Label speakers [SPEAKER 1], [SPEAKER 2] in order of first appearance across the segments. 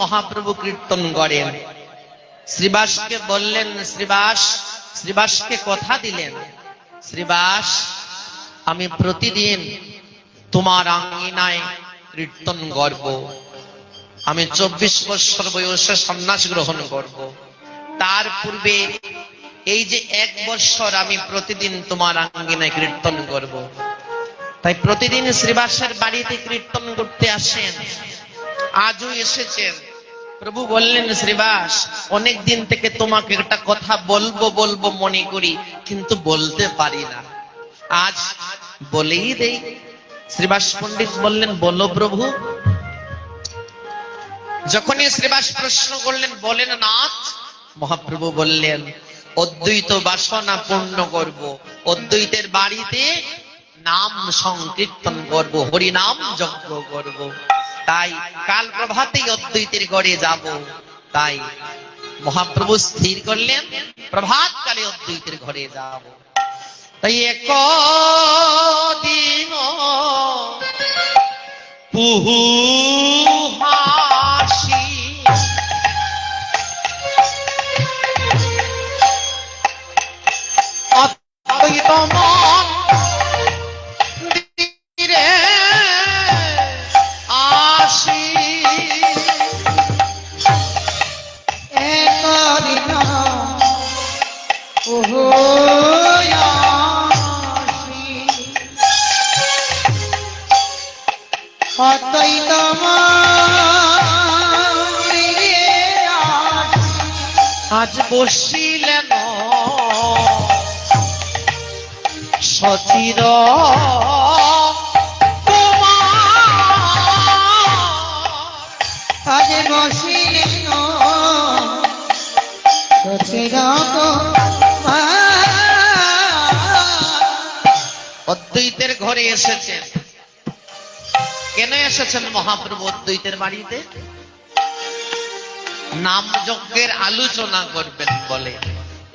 [SPEAKER 1] মহাপ্রভু কীর্তন করেন। শ্রীবাসকে বললেন, শ্রীবাসকে কথা দিলেন, শ্রীবাস আমি প্রতিদিন তোমার আঙ্গিনায় কীর্তন করব, আমি 24 বছর বয়সে সন্ন্যাস গ্রহণ করব, তার পূর্বে এই যে 1 বছর আমি প্রতিদিন তোমার আঙ্গিনায় কীর্তন করব। তাই প্রতিদিন শ্রীবাসের বাড়িতে কীর্তন করতে আসেন, আজও এসেছেন। প্রভু বললেন, শ্রীবাস অনেক দিন থেকে তোমাকে একটা কথা বলবো মনে করি, কিন্তু বলতে পারি না, আজ বলেই দেই। শ্রীবাস পণ্ডিত বললেন, বলো প্রভু। যখনই শ্রীবাস প্রশ্ন করলেন, বলেন নাথ। মহাপ্রভু বললেন, অদ্বৈত বাসনা পূর্ণ করব, অদ্বৈতের বাড়িতে নাম সংকীর্তন করব, হরি নাম যজ্ঞ করব। তাই কাল প্রভাতেই অদ্বৈতের গড়ে যাব। তাই মহাপ্রভু স্থির করলেন প্রভাত কালে অদ্বৈতের ঘরে যাব। তাই একদিন পুহু হাসি অদ্বৈত মন দিরে আসি,
[SPEAKER 2] একদিন পুহু হাসি অদ্বৈত
[SPEAKER 1] আজ বসিলেন সচির
[SPEAKER 2] আজ বসিলেন সচির
[SPEAKER 1] অদ্বৈতের ঘরে এসেছেন। কেন এসেছেন মহাপ্রভু অদ্বৈতের বাড়িতে? নাম যজ্ঞের আলোচনা করবেন বলে।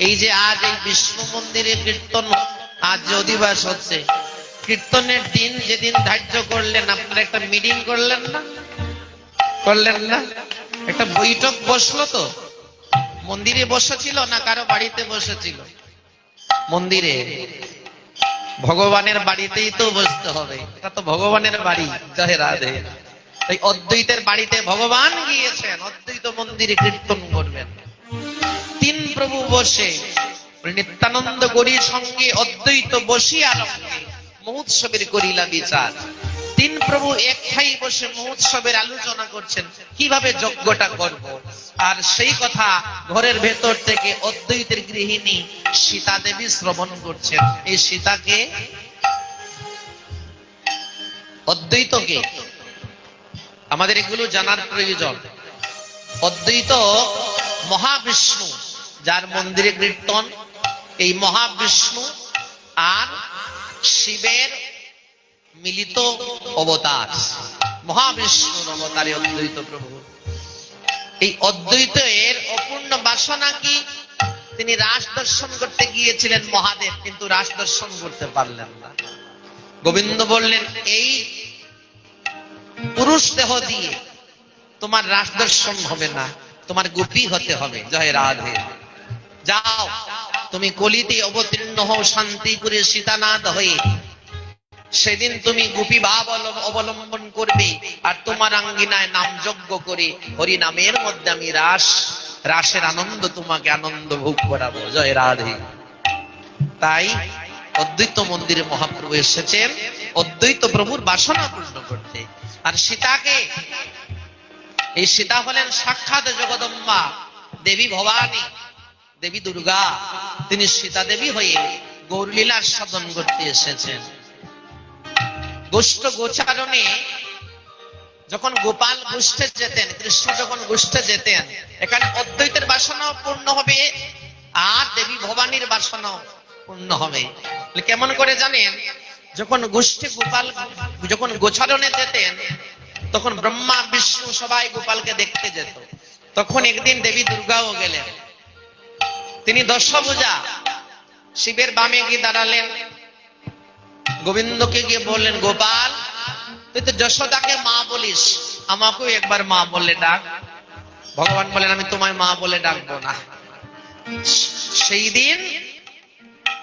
[SPEAKER 1] এই যে আজ এই বিশ্ব মন্দিরে কীর্তন, আজ যে অধিবাস হচ্ছে, কীর্তনের দিন যেদিন ধার্য করলেন, আপনারা একটা মিটিং করলেন না? করলেন না? একটা বৈঠক বসলো তো? মন্দিরে বসেছিল না কারো বাড়িতে বসেছিল? মন্দিরে। ভগবানের বাড়িতেই তো বসতে হবে, এটা তো ভগবানের বাড়ি। জয় রাধে। তাই অদ্বৈতের বাড়িতে ভগবান গিয়েছেন, অদ্বৈত মন্দিরে কীর্তন করবেন। 3 প্রভু বসে নিত্যানন্দ গৌরীর সঙ্গে অদ্বৈত বসিয়া রঙ্গে মহোৎসবের করিলা বিচার। 3 প্রভু একঠাই বসে মহোৎসবের আলোচনা করছেন, কিভাবে যজ্ঞটা করব। আর সেই কথা ঘরের ভেতর থেকে অদ্বৈতের গৃহিণী সীতা দেবী শ্রবণ করছেন। এই সীতাকে, অদ্বৈতকে আমাদের এগুলো জানার প্রয়োজন। অদ্বৈত মহাবিষ্ণু, যার মন্দিরে কীর্তন, এই মহাবিষ্ণু আর শিবের মিলিত অবতার, মহাবিষ্ণুর অবতারে অদ্বৈত প্রভু। এই অদ্বৈতের অপূর্ণ বাসনা কি? তিনি রাস দর্শন করতে গিয়েছিলেন মহাদেব, কিন্তু রাস দর্শন করতে পারলেন না। গোবিন্দ বললেন, এই পুরুষ দেহ দিয়ে তোমার রাস দর্শন হবে না, তোমার গোপী হতে হবে। জয় রাধে। যাও তুমি কলিতে অবতীর্ণ হও শান্তি করে সীতানাথ হয়ে, সেদিন তুমি গোপী ভাব অবলম্বন করবে, আর তোমার আঙ্গিনায় নাম যজ্ঞ করে হরি নামের মধ্যে আমি রাসের আনন্দ তোমাকে আনন্দ ভোগ করাবো। জয় রাধে। তাই অদ্বৈত মন্দিরে মহাপ্রভু এসেছেন অদ্বৈত প্রভুর বাসনা পূর্ণ করতে। আর সীতাকে, এই সীতা হলেন সাক্ষাৎ জগদম্বা দেবী ভবানী, দেবী দুর্গা। তিনি সীতা দেবী হয়ে গৌরলীলা সাধন করতে এসেছেন। গোষ্ঠ গোচারণে যখন গোপাল গোষ্ঠে যেতেন, কৃষ্ণ যখন গোষ্ঠে যেতেন, এখানে অদ্বৈতের বাসনাও পূর্ণ হবে আর দেবী ভবানীর বাসনাও পূর্ণ হবে। কেমন করে জানেন? যখন গোষ্ঠে গোপাল যখন গোচারণে যেতেন, তখন ব্রহ্মা বিষ্ণু সবাই গোপালকে দেখতে যেত। তখন একদিন দেবী দুর্গাও গেলেন। তিনি দশভুজা শিবের বামে গিয়ে দাঁড়ালেন, গোবিন্দকে গিয়ে বললেন, গোপাল তুই তো যশোদাকে মা বলিস, আমাকেও একবার মা বলে ডাক। ভগবান বলেন আমি তোমায় মা বলে ডাকবো না। সেই দিন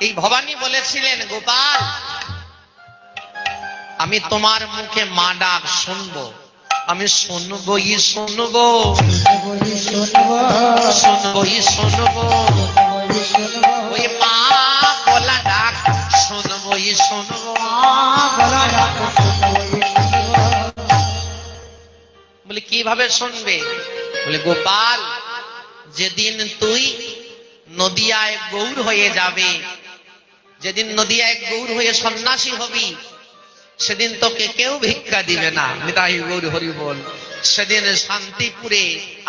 [SPEAKER 1] এই ভবানী বলেছিলেন, গোপাল আমি তোমার মুখে মা ডাক শুনবো, আমি শুনবই শুনবো,
[SPEAKER 2] বলি শুনবো,
[SPEAKER 1] শুনবই শুনবো,
[SPEAKER 2] বলি শুনবো,
[SPEAKER 1] ওই মা বলা ডাক শুনবই শুনবো।
[SPEAKER 2] বলা ডাক শুনবো, শুনবো।
[SPEAKER 1] বলে কিভাবে শুনবে? বলে গোপাল যেদিন তুই নদিয়ায় গৌর হয়ে যাবে, যেদিন নদিয়ায় গৌর হয়ে সন্ন্যাসী হবি, সেদিন তোকে কেউ ভিক্ষা দিবে না। নিতাই গৌর হরি বল। সেদিন শান্তিপুরে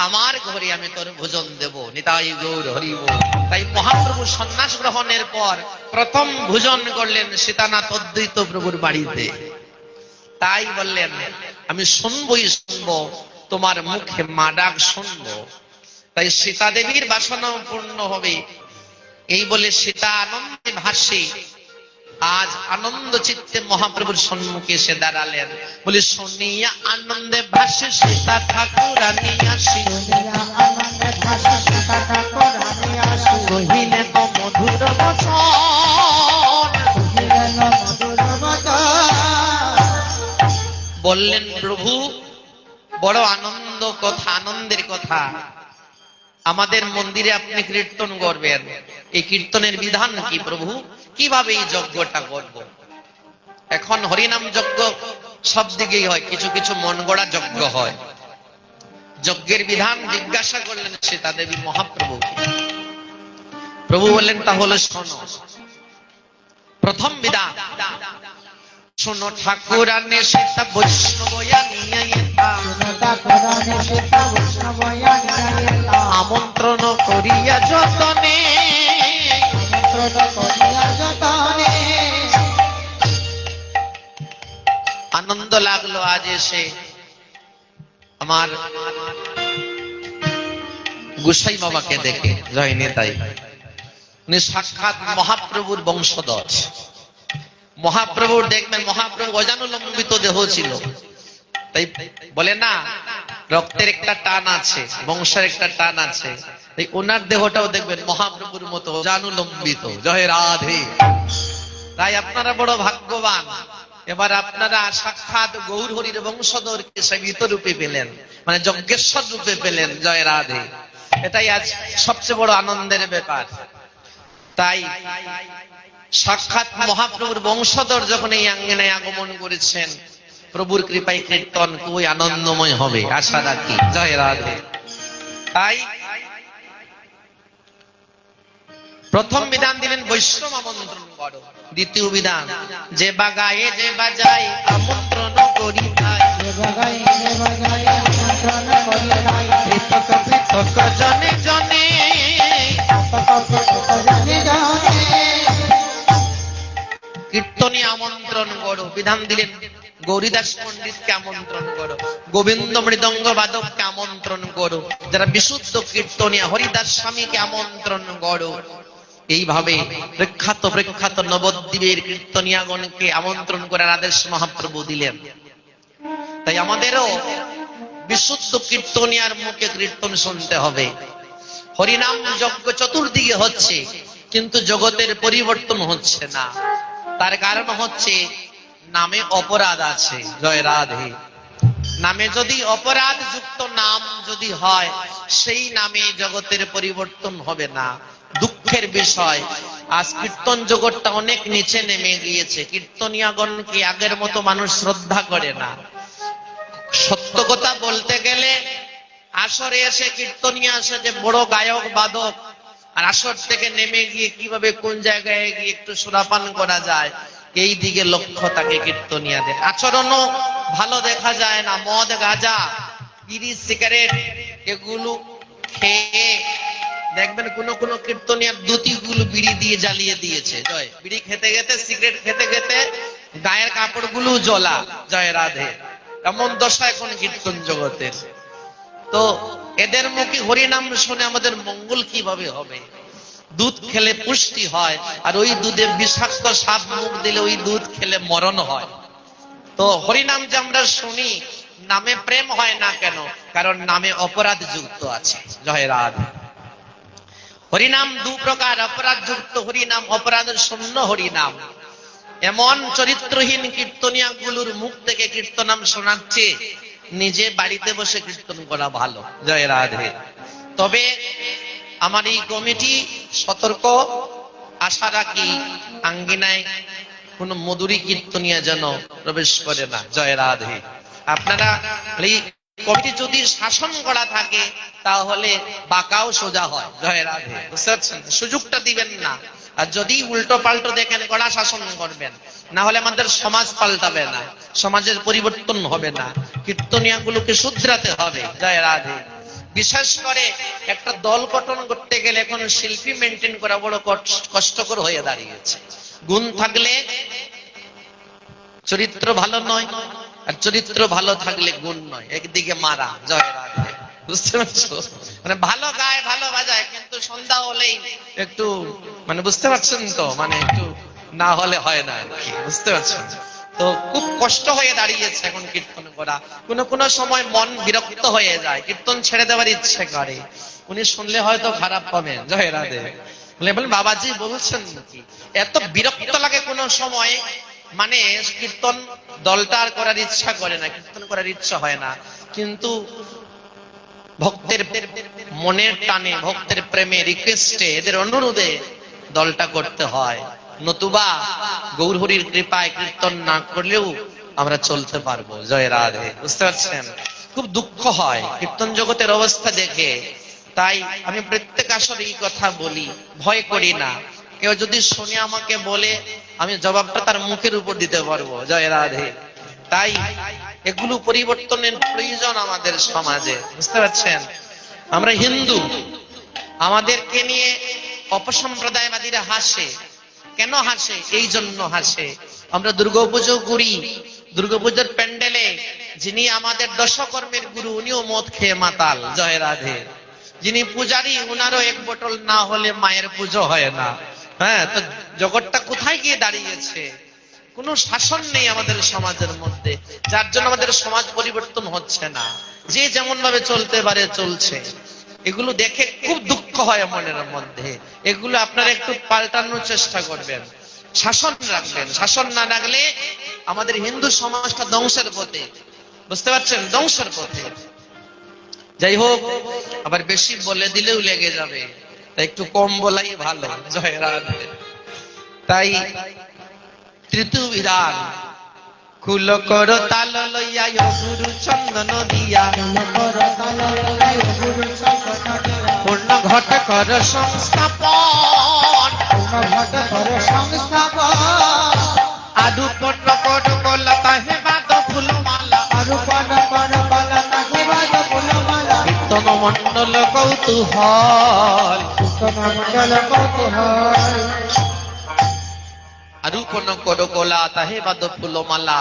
[SPEAKER 1] আমার ঘরে আমি তোর ভোজন দেব। নিতাই গৌর হরি বল। তাই মহাপ্রভু সন্ন্যাস গ্রহণের পর প্রথম ভোজন করলেন সীতানাথ অদ্বৈত প্রভুর বাড়িতে। তাই বললেন আমি শুনবই শুনবো, তোমার মুখে মা ডাক শুনবো। তাই সীতা দেবীর বাসনাও পূর্ণ হবে। এই বলে সীতা আনন্দে ভাসে আজ আনন্দ চিত্তে মহাপ্রভুর সম্মুখে এসে দাঁড়ালেন। বলে শুনিয়া আনন্দে ভাসে সীতা ঠাকুরানী আসি,
[SPEAKER 2] শুনিয়া আনন্দে ভাসে সীতা ঠাকুরানী আসি,
[SPEAKER 1] কহিলেন মধুর বচন,
[SPEAKER 2] কহিলেন মধুর বচন।
[SPEAKER 1] বললেন প্রভু বড় আনন্দ কথা, আনন্দের কথা। আমাদের মন্দিরে আপনি কীর্তন করবেন, এই কীর্তনের বিধান কি প্রভু? কিভাবে এই যজ্ঞটা করব? এখন হরিনাম যজ্ঞ সব দিকেই হয়, কিছু কিছু মন গড়া যজ্ঞ হয়। যজ্ঞের বিধান জিজ্ঞাসা করলেন সীতা দেবী মহাপ্রভুকে। প্রভু বললেন তাহলে শোনো। প্রথম বিধান, শোনো ঠাকুরানী সীতা বৈষ্ণবয়ানী
[SPEAKER 2] শুনো ঠাকুরানী সীতা বৈষ্ণবয়ানী আইলা,
[SPEAKER 1] আমন্ত্রণ করিয়া যতনে,
[SPEAKER 2] আমন্ত্রণ করিয়া যতনে।
[SPEAKER 1] আনন্দ লাগলো আজ এসে আমার গোসাই বাবাকে দেখে। জয় নিতাই। উনি সাক্ষাৎ মহাপ্রভুর বংশধর। মহাপ্রভুর দেখবেন মহাপ্রভু অজানুলম্বিত দেহ ছিল। তাই বলে না রক্তের একটা টান আছে, বংশের একটা টান আছে। তাই ওনার দেহটাও দেখবেন মহাপ্রভুর মতো অজানুলম্বিত। জয় রাধে। তাই আপনারা বড় ভাগ্যবান, এবার আপনারা সাক্ষাৎ গৌর হরির বংশধরকে সেবিত রূপে পেলেন, মানে যজ্ঞেশ্বর রূপে পেলেন। জয় রাধে। এটাই আজ সবচেয়ে বড় আনন্দের ব্যাপার। তাই সাক্ষাৎ মহাপ্রভুর বংশধর যখন এই আঙ্গিনায় আগমন করেছেন, প্রভুর কৃপায় কীর্তন খুবই আনন্দময় হবে আশা রাখি। জয় রাধে। তাই প্রথম বিধান দিলেন বৈষ্ণব আমন্ত্রণ করো। দ্বিতীয় বিধান, যে বাগায়ে যে বাজায় আমন্ত্রণ করি তাই,
[SPEAKER 2] যে বাগাই যে বাজাই আমন্ত্রণ করি তাই,
[SPEAKER 1] পৃথক পৃথক জনে জনে,
[SPEAKER 2] জানে জানে।
[SPEAKER 1] কীর্তনী আমন্ত্রণ করো। বিধান দিলেন গৌরীদাস পণ্ডিতকে আমন্ত্রণ করো, গোবিন্দ মৃদঙ্গ বাদককে আমন্ত্রণ করো, যারা বিশুদ্ধ কীর্তনিয়া হরিদাস স্বামীকে আমন্ত্রণ করো। এইভাবে প্রখ্যাত প্রখ্যাত নবদ্বীপের কীর্তনিয়াগণকে আমন্ত্রণ করার আদেশ মহাপ্রভু দিলেন। তাই আমাদেরও বিশুদ্ধ কীর্তনিয়ার মুখে কীর্তন শুনতে হবে। হরিনাম যজ্ঞ চতুর্দিকে হচ্ছে, কিন্তু জগতের পরিবর্তন হচ্ছে না। তার কারণ হচ্ছে নামে অপরাধ আছে। জয় রাধে। নামে যদি অপরাধ যুক্ত নাম যদি হয়, সেই নামে জগতের পরিবর্তন হবে না। দুঃখের বিষয় আজ কীর্তন জগৎটা অনেক নিচে নেমে গিয়েছে। কীর্তনিয়াগণকে আগের মতো মানুষ শ্রদ্ধা করে না। সত্য কথা বলতে গেলে আসরে এসে কীর্তনিয়া আসে যে বড় গায়ক বাদক, আর আসর থেকে নেমে গিয়ে কিভাবে কোন জায়গায় গিয়ে একটু সুরাপান করা যায়, এই দিকে লক্ষ্য থাকে কীর্তনিয়াদের। আচরণও ভালো দেখা যায় না। মদ গাঁজা বিড়ি সিগারেট এগুলো খেয়ে দেখবেন কোন কোন কীর্তনিয়ার দুতিগুলো বিড়ি দিয়ে জ্বালিয়ে দিয়েছে। জয়। বিড়ি খেতে খেতে সিগারেট খেতে খেতে গায়ের কাপড়গুলো জ্বলা। জয় রাধে। এমন দশা এখন কীর্তন জগতের। তো এদের মুখে হরিনাম শুনে আমাদের মঙ্গল কিভাবে হবে? দুধ খেলে পুষ্টি হয়, আর ওই দুধে বিষাক্ত সাপ মুখ দিলে ওই দুধ খেলে মরণ হয়। তো হরিনাম যে আমরা শুনি, নামে প্রেম হয় না কেন? কারণ নামে অপরাধ যুক্ত আছে। জয় রাধে। হরিনাম দু প্রকার, অপরাধ যুক্ত হরিনাম, অপরাধ শূন্য হরিনাম। এমন চরিত্রহীন কীর্তনিয়া গুলোর মুখ থেকে কীর্তনাম শোনাচ্ছে, নিজে বাড়িতে বসে কীর্তন করা ভালো। জয় রাধে। তবে আমার এই কমিটি সতর্ক, আশা রাখি আঙ্গিনায় কোন মধুরী কীর্তনিয়া যেন প্রবেশ করে না। জয় রাধে। আপনারা এই কমিটি যদি শাসন করা থাকে তাহলে বাঁকাও সোজা হয়। জয় রাধে। বুঝতে পারছেন? সুযোগটা দিবেন না। আর যদি উল্টো পাল্টো দেখেন কড়া শাসন করবেন, না হলে আমাদের সমাজ পাল্টাবে না, সমাজের পরিবর্তন হবে না। কীর্তনিয়া গুলোকে শুধরাতে হবে। জয় রাধে। বিশেষ করে একটা দল গঠন করতে গেলে এখন শিল্পী মেনটেন করা বড় কষ্টকর হয়ে দাঁড়িয়েছে। গুণ থাকলে চরিত্র ভালো নয়, আর চরিত্র ভালো থাকলে গুণ নয়, একদিকে মারা। জয় রাধে। বুঝতে পারছো? মানে ভালো গায়, ভালো বাজায়, কিন্তু সন্ধ্যা হলেই একটু মানে বুঝতে পারছেন তো, মানে একটু না হলে হয় না আর কি। বুঝতে পারছেন তো? খুব কষ্ট হয়ে দাঁড়িয়েছে এখন কীর্তন করা। কোন সময় মন বিরক্ত হয়ে যায়, কীর্তন ছেড়ে দেওয়ার ইচ্ছে করে। উনি শুনলে হয়তো খারাপ পাবেন। জয় রাধে। বলেন বাবাজি বলছেন নাকি? এত বিরক্ত লাগে কোন সময়, মানে কীর্তন দলটা আর করার ইচ্ছা করে না, কীর্তন করার ইচ্ছা হয় না। কিন্তু ভক্তের মনের টানে, ভক্তের প্রেমে, রিকোয়েস্টে, এদের অনুরোধে দলটা করতে হয়। নতুবা গৌরহরির কৃপায় কীর্তন না করলেও আমরা চলতে পারবো। জয় রাধে। বুঝতে পারছেন? খুব দুঃখ হয় কীর্তন জগতের অবস্থা দেখে। তাই আমি প্রত্যেক আসরে এই কথা বলি, ভয় করি না। কেউ যদি শুনে আমাকে বলে, আমি জবাবটা তার মুখের উপর দিতে পারবো। জয় রাধে। তাই এগুলো পরিবর্তনের প্রয়োজন আমাদের সমাজে। বুঝতে পারছেন? আমরা হিন্দু, আমাদেরকে নিয়ে অপসম্প্রদায়বাদীরা হাসে। কেন হাসে? এই জন্য হাসে, আমরা দুর্গাপুজো করি, দুর্গাপুজোর প্যান্ডেলে যিনি আমাদের দশকর্মের গুরু, উনিও মদ খেয়ে মাতাল। জয় রাধে। যিনি পূজারী, উনারও এক বোতল না হলে মায়ের পুজো হয় না। হ্যাঁ, তো জগৎটা কোথায় গিয়ে দাঁড়িয়েছে? কোনো শাসন নেই আমাদের সমাজের মধ্যে, যার জন্য আমাদের সমাজ পরিবর্তন হচ্ছে না। যে যেমন ভাবে চলতে পারে চলছে। এগুলো দেখে খুব দুঃখ হয় মনের মধ্যে। এগুলো আপনারা একটু পাল্টানোর চেষ্টা করবেন, শাসন রাখবেন। শাসন না রাখলে আমাদের হিন্দু সমাজটা ধ্বংসের পথে। বুঝতে পারছেন? ধ্বংসের পথে। যাই হোক, আবার বেশি বলে দিলেও লেগে যাবে, তাই একটু কম বলাই ভালো। জয় রাধে। তাই তৃতীয় বিধান, কুল কর তাল লইয়া গুরু চন্দন দিয়া, পূর্ণ ঘট কর সংস্থাপন, আদু পূর্ণ কর কলা তাহে বাদ ফুলমালা, কীর্তন মন্ডল কৌতূহল, আরূপন কর কলা তাহে বাদ ফুলমালা,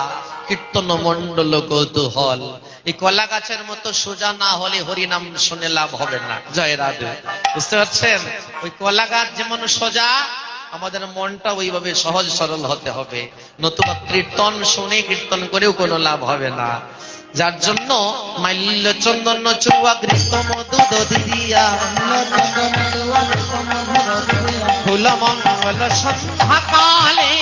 [SPEAKER 1] কীর্তন মন্ডল কৌতূহল। এই কলা গাছের মতো সোজা না হলে হরিনাম শুনে লাভ হবে না। জয় রাধে। বুঝতে পারছেন? ওই কলা গাছ যেমন সোজা, আমাদের মনটা ওইভাবে সহজ সরল হতে হবে, নতুবা কীর্তন শুনে কীর্তন করেও কোনো লাভ হবে না। যার জন্য মাল্য চন্দন চুয়া ঘৃত মধু দধি দিয়া, ফুল মঙ্গল সন্ধ্যা কালে,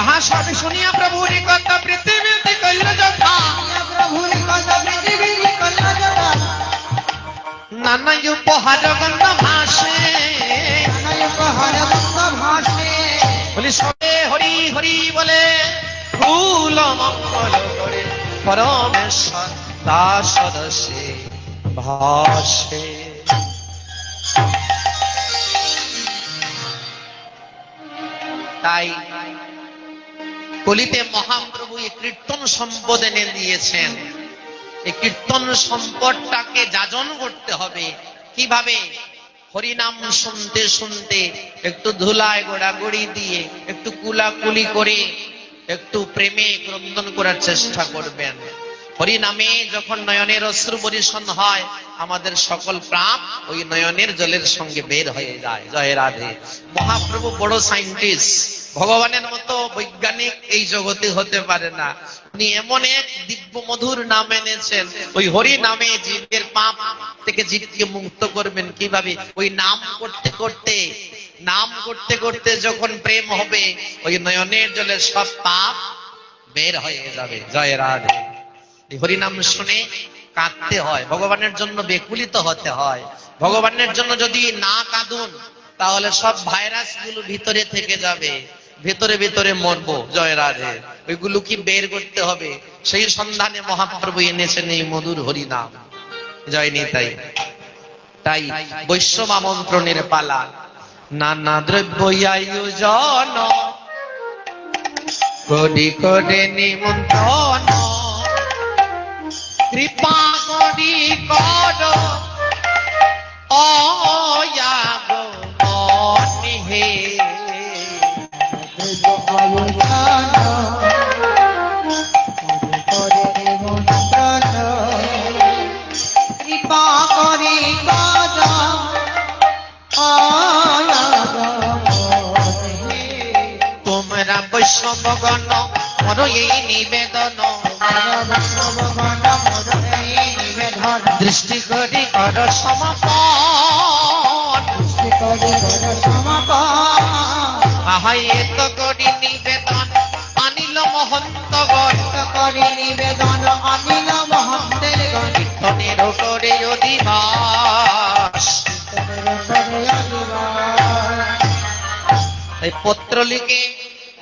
[SPEAKER 1] আহা সব শুনিয়া প্রভুর কথা পৃথিবীতে কইল যথা, নানা উপহার গন্ধ ভাসে, বলি সবে হরি হরি বলে, ফুল মঙ্গল করে পরমেশ্বর দাস দশে ভাসে। তাই কলিতে মহাপ্রভু এই কীর্তন সম্পদ এনে দিয়েছেন। এই কীর্তন সম্পদটাকে যাজন করতে হবে। কিভাবে? হরিনাম শুনতে শুনতে একটু ধুলায় গোড়াগড়ি দিয়ে, একটু কুলাকুলি করে, একটু প্রেমে ক্রন্দন করার চেষ্টা করবেন। হরিনামে যখন নয়নের অশ্রু বর্ষণ হয়, আমাদের সকল প্রাণ ওই নয়নের জলের সঙ্গে বের হয়ে যায়। জয় রাধে। মহাপ্রভু বড় সাইন্টিস্ট, ভগবানের মতো বৈজ্ঞানিক এই জগতে হতে পারে না। উনি এমন এক দিব্য মধুর নাম এনেছেন, ওই হরি নামে জীবের পাপ থেকে জীবকে মুক্ত করবেন কিভাবে? ওই নাম করতে করতে যখন প্রেম হবে, ওই নয়নের জলে সব পাপ বের হয়ে যাবে। জয় রাধে। এই হরি নাম শুনে কাঁদতে হয়, ভগবানের জন্য বেকুলিত হতে হয়। ভগবানের জন্য যদি না কাঁদুন, তাহলে সব ভাইরাস গুলো ভিতরে থেকে যাবে, ভেতরে ভেতরে মরবো। জয় রাধে। ওইগুলো কি বের করতে হবে, সেই সন্ধানে মহাপ্রভু এনেছেন এই মধুর হরি নাম। জয় নিতাই। তাই বৈষ্ণব আমন্ত্রণের পালা। নানা দ্রব্য আয়োজন করি করে নিমন্ত্রণ, কৃপা করি কর অয়াগমন হে।
[SPEAKER 2] কৃপা করে কর
[SPEAKER 1] তোমরা বৈষ্ণবগণ মর এই নিবেদন, দৃষ্টি করি কর সমাপন। আহাই এত করি নিবেদন আনিল মহন্তগণ, কীর্তনের করে অধিবাস। এই পত্র লিখে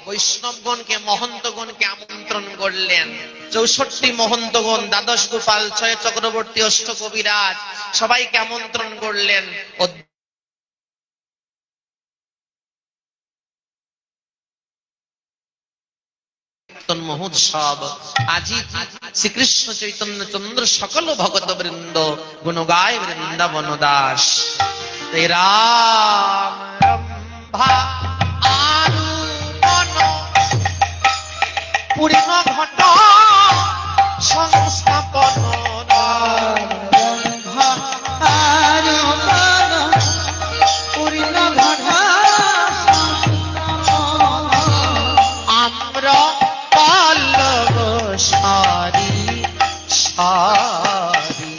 [SPEAKER 1] বৈষ্ণবগণকে মহন্তগণকে আমন্ত্রণ করলেন। 64 মহন্তগণ, দ্বাদশ গোপাল, 6 চক্রবর্তী, অষ্ট কবিরাজ সবাইকে আমন্ত্রণ করলেন। মহোৎসব আজি শ্রীকৃষ্ণ চৈতন্য চন্দ্র সকল ভগত বৃন্দ গুণ গায় বৃন্দাবন দাস। রাম রম্ভা আরূপন পূর্ণ ঘট সংস্থাপন, আমরা পল্লব সারি সারি।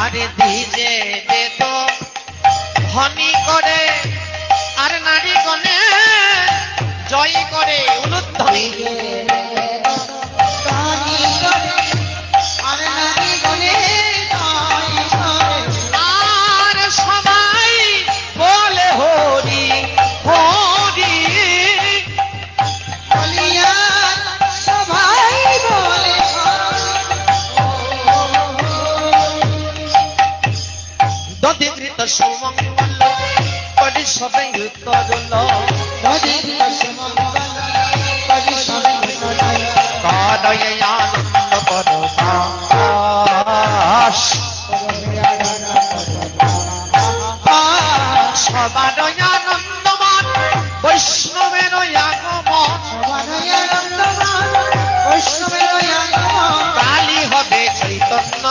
[SPEAKER 1] আরে দিজে দে তো ধনী করে, আর নারী গণে জয় করে উলুধ্বনি। আর সবাই বলে হরি হরি, দধিধৃত সুমঙ্গল করি সবাই উত্তরল, কাদয়ে আনন্দ পরবাস। সবার আনন্দমান বৈষ্ণবের আগমন, কালী হবে চৈতন্য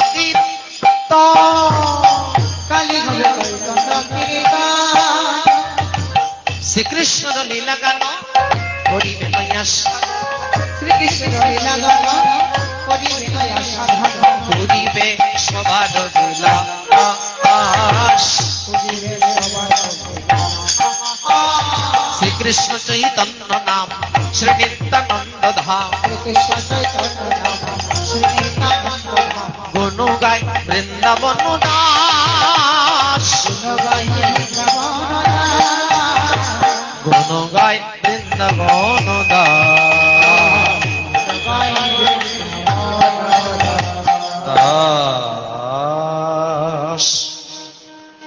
[SPEAKER 1] শ্রীকৃষ্ণর লীলা গান করিবে করিবে সবার বিলাস। শ্রীকৃষ্ণ চৈতন্য নাম শ্রী নিত্যানন্দ ধাম, গুণ গায় বৃন্দাবন দাস। গুণ গায় বৃন্দাবন দাস।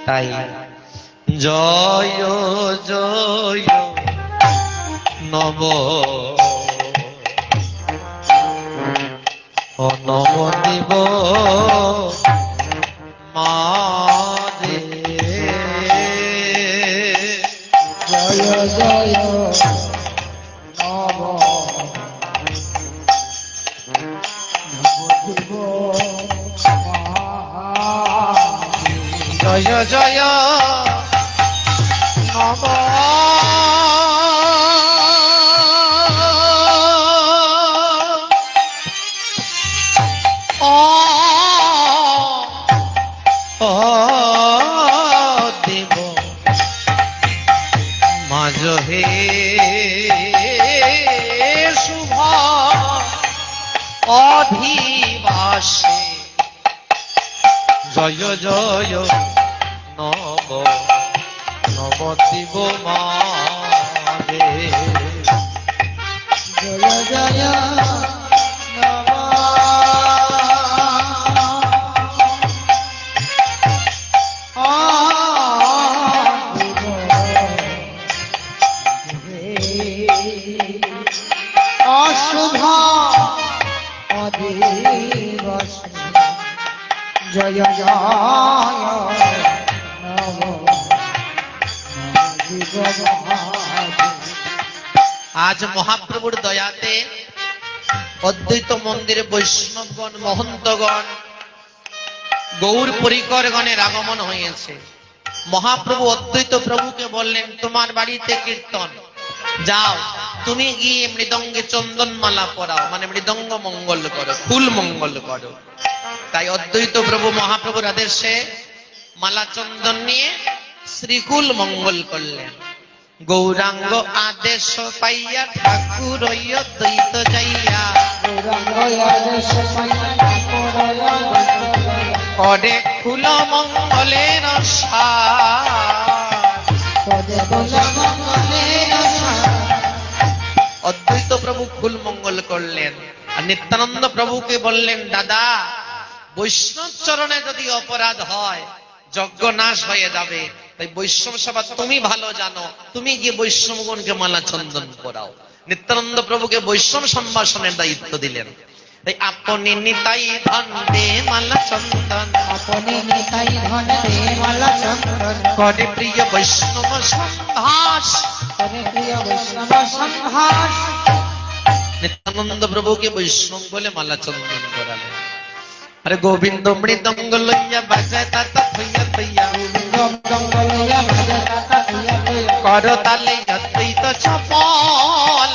[SPEAKER 1] তাই জয় জয় নব নব দিব মাঝে।
[SPEAKER 2] জয় জয় নব নব দিব
[SPEAKER 1] নব দেব মাঝ হে শুভ অধিবাসে জয় জয় নব নবতিব মাঝে
[SPEAKER 2] জয় জয় নব অশুভ অধিবাস জয় জয় নব
[SPEAKER 1] আজ মহাপ্রভুর দয়াতে অদ্বৈত মন্দিরে বৈষ্ণবগণ মহন্তগণ গৌর পরিকরগণের আগমন হয়েছে। মহাপ্রভু অদ্বৈত প্রভুকে বললেন, তোমার বাড়িতে কীর্তন, যাও তুমি গিয়ে মৃদঙ্গে চন্দনমালা পরাও, মানে মৃদঙ্গ মঙ্গল করো, ফুল মঙ্গল করো। তাই অদ্বৈত প্রভু মহাপ্রভুর আদেশে মালা চন্দন নিয়ে শ্রীকুল মঙ্গল করলেন। গৌরাঙ্গ আদেশ পাইয়া ঠাকুর অদ্বৈত যাইয়া করে কুল মঙ্গলের অদ্বৈত প্রভু কুল মঙ্গল করলেন। আর নিত্যানন্দ প্রভুকে বললেন, দাদা বৈষ্ণব চরণে যদি অপরাধ হয় যজ্ঞ নাশ হয়ে যাবে, তাই বৈষ্ণব সভা তুমি ভালো জানো, তুমি গিয়ে বৈষ্ণবগণকে মালা চন্দন করাও। নিত্যানন্দ প্রভুকে বৈষ্ণব সম্ভাষণের দায়িত্ব দিলেন। তাই আপনি নিতাই ধন দে মালা চন্দন,
[SPEAKER 2] আপনি নিতাই ধন দে মালা চন্দন,
[SPEAKER 1] করে প্রিয় বৈষ্ণব সম্ভাষ,
[SPEAKER 2] করে প্রিয় বৈষ্ণব সম্ভাষ।
[SPEAKER 1] নিত্যানন্দ প্রভুকে বৈষ্ণব বলে মালা চন্দন করালেন। আরে গোবিন্দ মৃদঙ্গ লইয়া বাজায় তাতা থইয়া থইয়া, করতালে অদ্বৈত চপল।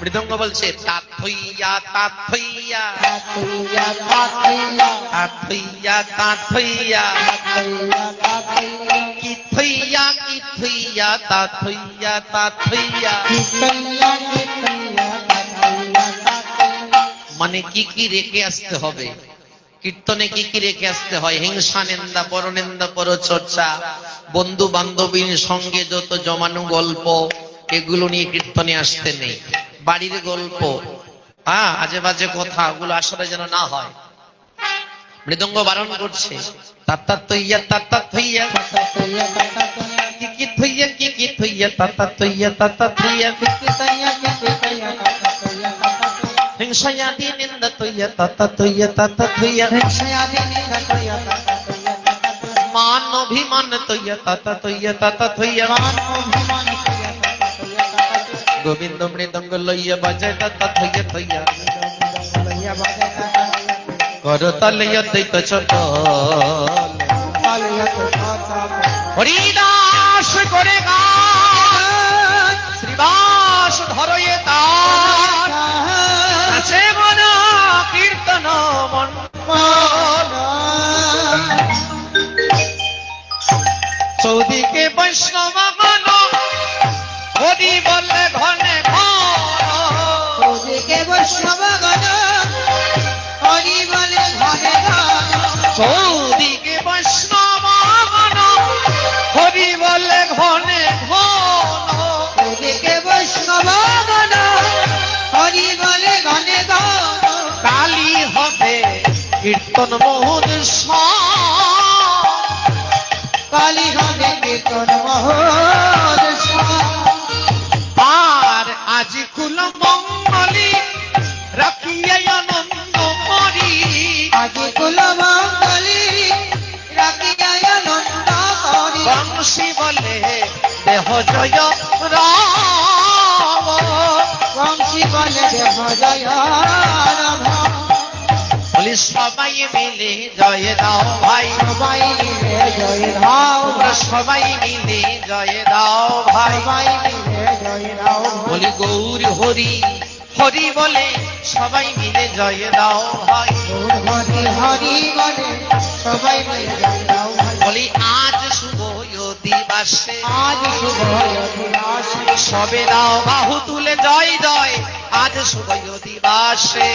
[SPEAKER 1] মৃদঙ্গ বলছে তাত থইয়া তাত থইয়া তাত থইয়া তাত থইয়া, কি থইয়া কি থইয়া তাত থইয়া তাত থইয়া। মানে কি কি রেখে আসতে হবে কীর্তনে, কি কি রেখে আসতে হয়? হিংসা, নিন্দা, পরনিন্দা, পরচর্চা, বন্ধু বান্ধবীর সঙ্গে যত জমানো গল্প, এগুলো নিয়ে কীর্তনে আসতে নেই। বাড়ির গল্প, আজে বাজে কথা, ওগুলো আসলে যেন না হয়। মৃদঙ্গ বারণ করছে, তাতা থইয়া তাতা থইয়া, কি কি থইয়া কি কি থইয়া, তাতা থইয়া তাতা থইয়া, হিংসায়াদি নিন্দা থইয়া তাতা থইয়া তাতা থইয়া, মান অভিমান থইয়া তাতা থইয়া তাতা থইয়া। গোবিন্দ মৃদঙ্গ লইয়া বাজায় তাতা থইয়া থইয়া, করতালে অদ্বৈত চপল। হরিদাস করে গান, শ্রীবাস ধরয়ে তার, আছে মন কীর্তন মন। চৌদিকে বৈষ্ণব গণ হরি বলে ঘনে ঘন,
[SPEAKER 2] চৌদিকে বৈষ্ণব গণ হরি বলে ঘনে ঘন,
[SPEAKER 1] চৌদিকে বৈষ্ণব গণ হরি বলে ঘনে ঘন,
[SPEAKER 2] চৌদিকে বৈষ্ণব গণ হরি বলে ঘনে ঘন।
[SPEAKER 1] কালী হবে কীর্তন মোহন
[SPEAKER 2] কালী হবে কীর্তন মহোৎসব।
[SPEAKER 1] আর আজি কুল মঙ্গলী রাখিয়া আনন্দ করি,
[SPEAKER 2] আজি কুল মঙ্গলী রাখিয়া আনন্দ করি,
[SPEAKER 1] বংশী বলে দেহ জয় রাম,
[SPEAKER 2] বংশী বলে দেহ জয় রাম।
[SPEAKER 1] বলি সবাই মিলে জয় দাও ভাই,
[SPEAKER 2] সবাই মিলে জয় দাও
[SPEAKER 1] তোমরা সবাই মিলে জয় দাও ভাই।
[SPEAKER 2] সবাই মিলে জয় দাও
[SPEAKER 1] বলি গৌর হরি হরি বলে সবাই মিলে জয় দাও ভাই।
[SPEAKER 2] হরি হরি বলে সবাই মিলে জয় দাও
[SPEAKER 1] বলি আজ শুভ দিবাসে,
[SPEAKER 2] আজ শুভ দিবস
[SPEAKER 1] সবে দাও বাহু তুলে জয় জয়, আজ শুভ দিবাসে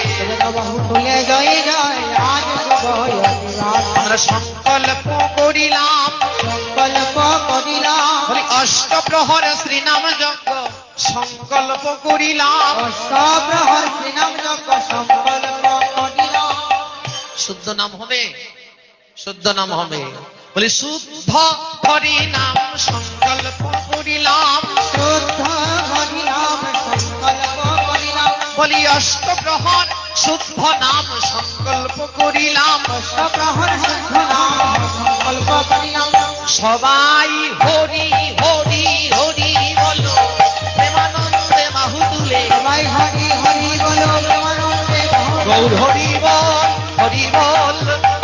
[SPEAKER 2] বাহু তুলে জয় জয় আজ শুভ দিবস
[SPEAKER 1] আমরা সংকল্প করিলাম,
[SPEAKER 2] সংকল্প করিলাম
[SPEAKER 1] বলি অষ্টপ্রহর শ্রীনাম যজ্ঞ সংকল্প করিলাম।
[SPEAKER 2] অষ্টপ্রহর শ্রীনাম যজ্ঞ সংকল্প করিলাম
[SPEAKER 1] শুদ্ধ নাম হবে, শুদ্ধ নাম হবে। বলি শুদ্ধ হরি নাম সংকল্প করিলাম,
[SPEAKER 2] শুদ্ধ হরি নাম সংকল্প করিলাম
[SPEAKER 1] বলি অষ্টপ্রহর শুদ্ধ নাম সংকল্প করিলাম।
[SPEAKER 2] অষ্টপ্রহর শুদ্ধ নাম সংকল্প করিলাম
[SPEAKER 1] সবাই হরি হরি হরি বলো, প্রেমানন্দে বাহু তুলে
[SPEAKER 2] সবাই হরি হরি বলো প্রেমানন্দে
[SPEAKER 1] গৌর হরি বল হরি বল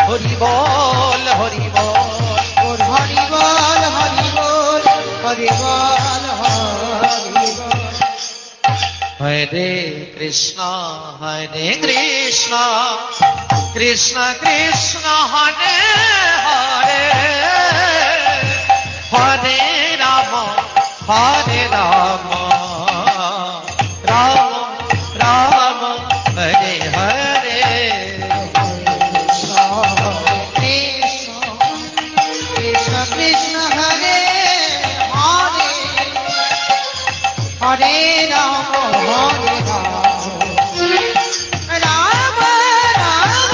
[SPEAKER 1] হরি বল হরি বল।
[SPEAKER 2] হরি বল হরি বল হরি বল হরি বল
[SPEAKER 1] হরে কৃষ্ণ কৃষ্ণ কৃষ্ণ কৃষ্ণ হরে হরে, হরে রাম হরে রাম রাম রাম হরে হরে।
[SPEAKER 2] কৃষ্ণ কৃষ্ণ কৃষ্ণ হরে হরে হরে রাম হরে রাম রাম রাম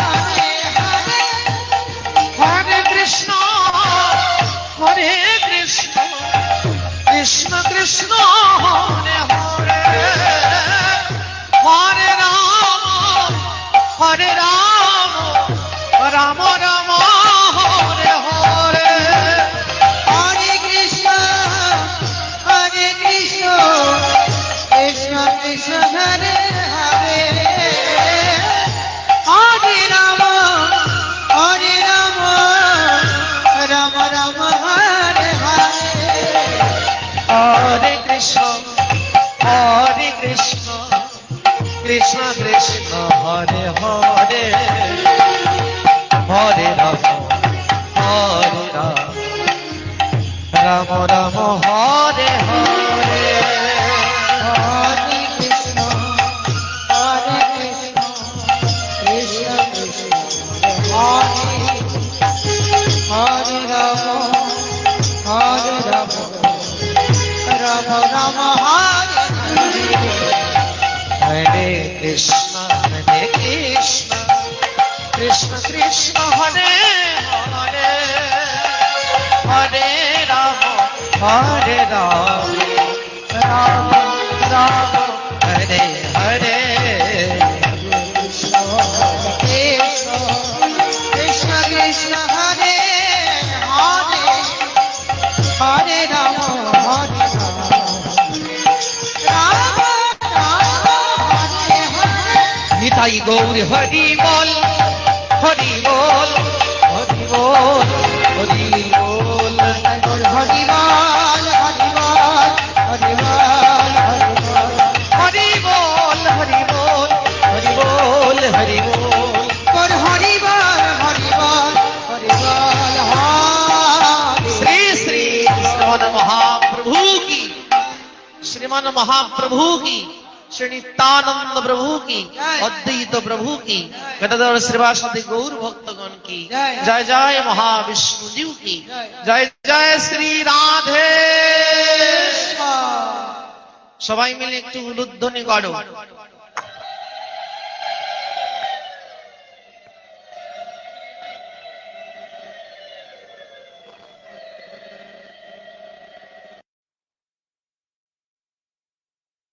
[SPEAKER 2] হরে হরে
[SPEAKER 1] হরে কৃষ্ণ হরে কৃষ্ণ কৃষ্ণ কৃষ্ণ হরে হরে, হরে রাম রাম রাম হরে হরে।
[SPEAKER 2] হরে কৃষ্ণ কৃষ্ণ কৃষ্ণ হরে হরে হরে রাম রাম রাম হরে হরে
[SPEAKER 1] হরে কৃষ্ণ কৃষ্ণ কৃষ্ণ হরে হরে, হরে রাম রাম রাম হরে হরে।
[SPEAKER 2] হরে কৃষ্ণ কৃষ্ণ কৃষ্ণ হরে হরে রাম রাম রাম হরে হরে
[SPEAKER 1] হরে কৃষ্ণ কৃষ্ণ কৃষ্ণ হরে হরে, হরে রাম রাম রাম হরে হরে।
[SPEAKER 2] কৃষ্ণ কৃষ্ণ কৃষ্ণ হরে হরে হরে রাম রাম হরে হরে
[SPEAKER 1] নিতাই গৌর হরি বল হরি বল হরি বল হরি বল।
[SPEAKER 2] হরি বল হরি বল হরি বল হরি বল
[SPEAKER 1] হরি বল হরি বল হরি বল হরি বল।
[SPEAKER 2] হরি বল হরি বল হরি বল হরি
[SPEAKER 1] श्री श्री श्रीमन महाप्रभु की, श्रीमन महाप्रभु की, श्री नित्यानंद प्रभु की, अद्वैत प्रभु की, गदाधर श्रीवासदि गौर भक्तगण की जय जय, महाविष्णु जीव की जय जय, श्री राधे। সবাই মিলে একটু উলুধ্বনি করো।